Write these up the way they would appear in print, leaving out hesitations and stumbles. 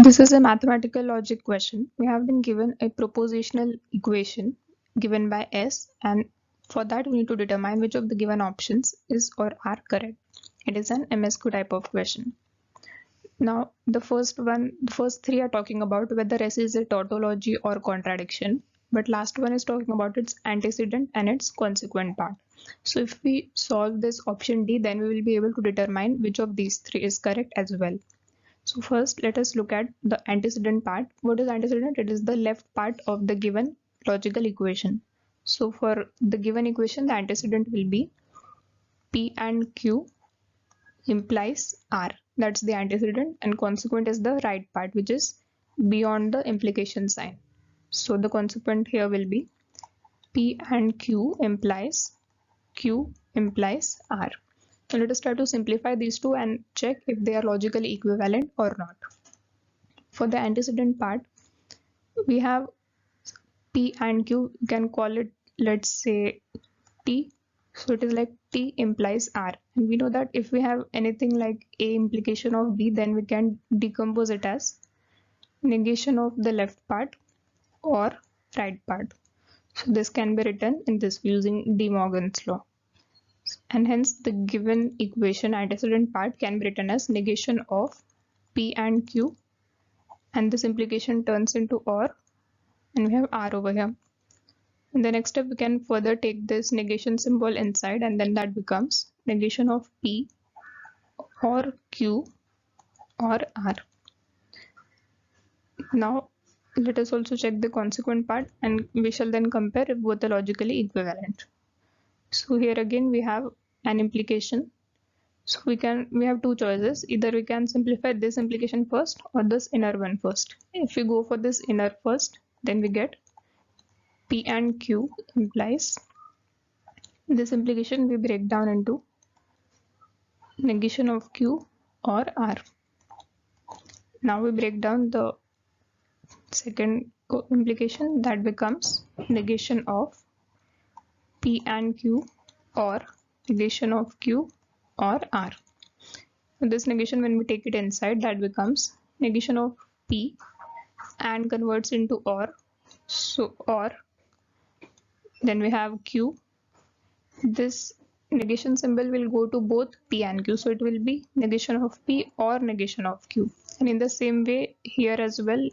This is a mathematical logic question. We have been given a propositional equation given by S, and for that we need to determine which of the given options is or are correct. It is an MSQ type of question. Now the first three are talking about whether S is a tautology or contradiction, but last one is talking about its antecedent and its consequent part. So if we solve this option D, then we will be able to determine which of these three is correct as well. So first, let us look at the antecedent part. What is antecedent? It is the left part of the given logical equation. So for the given equation, the antecedent will be P and Q implies R. That's the antecedent, and consequent is the right part, which is beyond the implication sign. So the consequent here will be P and Q implies R. So let us try to simplify these two and check if they are logically equivalent or not. For the antecedent part, we have P and Q. You can call it, let's say, T. So it is like T implies R. And we know that if we have anything like A implication of B, then we can decompose it as negation of the left part or right part. So this can be written in this using De Morgan's law. And hence the given equation antecedent part can be written as negation of P and Q, and this implication turns into OR, and we have R over here. In the next step, we can further take this negation symbol inside, and then that becomes negation of P or Q or R. Now let us also check the consequent part, and we shall then compare if both are logically equivalent. So here again we have an implication. So we have two choices. Either we can simplify this implication first or this inner one first. If we go for this inner first, then we get P and Q implies. This implication we break down into negation of Q or R. Now we break down the second implication, that becomes negation of P and Q or negation of Q or R. This negation, when we take it inside, that becomes negation of P and converts into OR. So OR. Then we have Q. This negation symbol will go to both P and Q. So it will be negation of P or negation of Q. And in the same way here as well,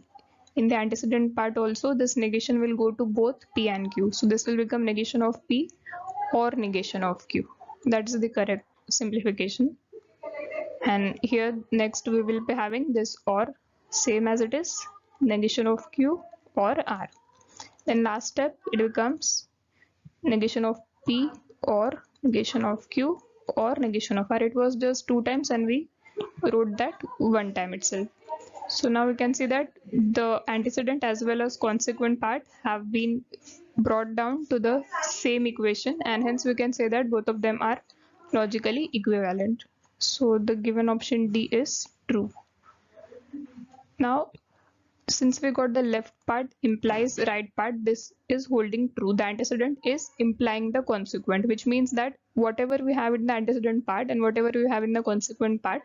in the antecedent part also, this negation will go to both P and Q. So this will become negation of P or negation of Q. That is the correct simplification. And here next we will be having this OR, same as it is, negation of Q or R. Then last step, it becomes negation of P or negation of Q or negation of R. It was just 2 times and we wrote that 1 time itself. So now we can see that the antecedent as well as consequent part have been brought down to the same equation, and hence we can say that both of them are logically equivalent. So the given option D is true. Now since we got the left part implies right part, this is holding true. The antecedent is implying the consequent, which means that whatever we have in the antecedent part and whatever we have in the consequent part,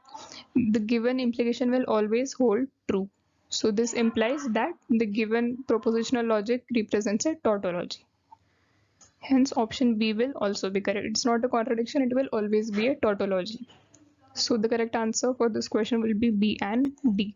the given implication will always hold true. So this implies that the given propositional logic represents a tautology. Hence option B will also be correct. It's not a contradiction, it will always be a tautology. So the correct answer for this question will be B and D.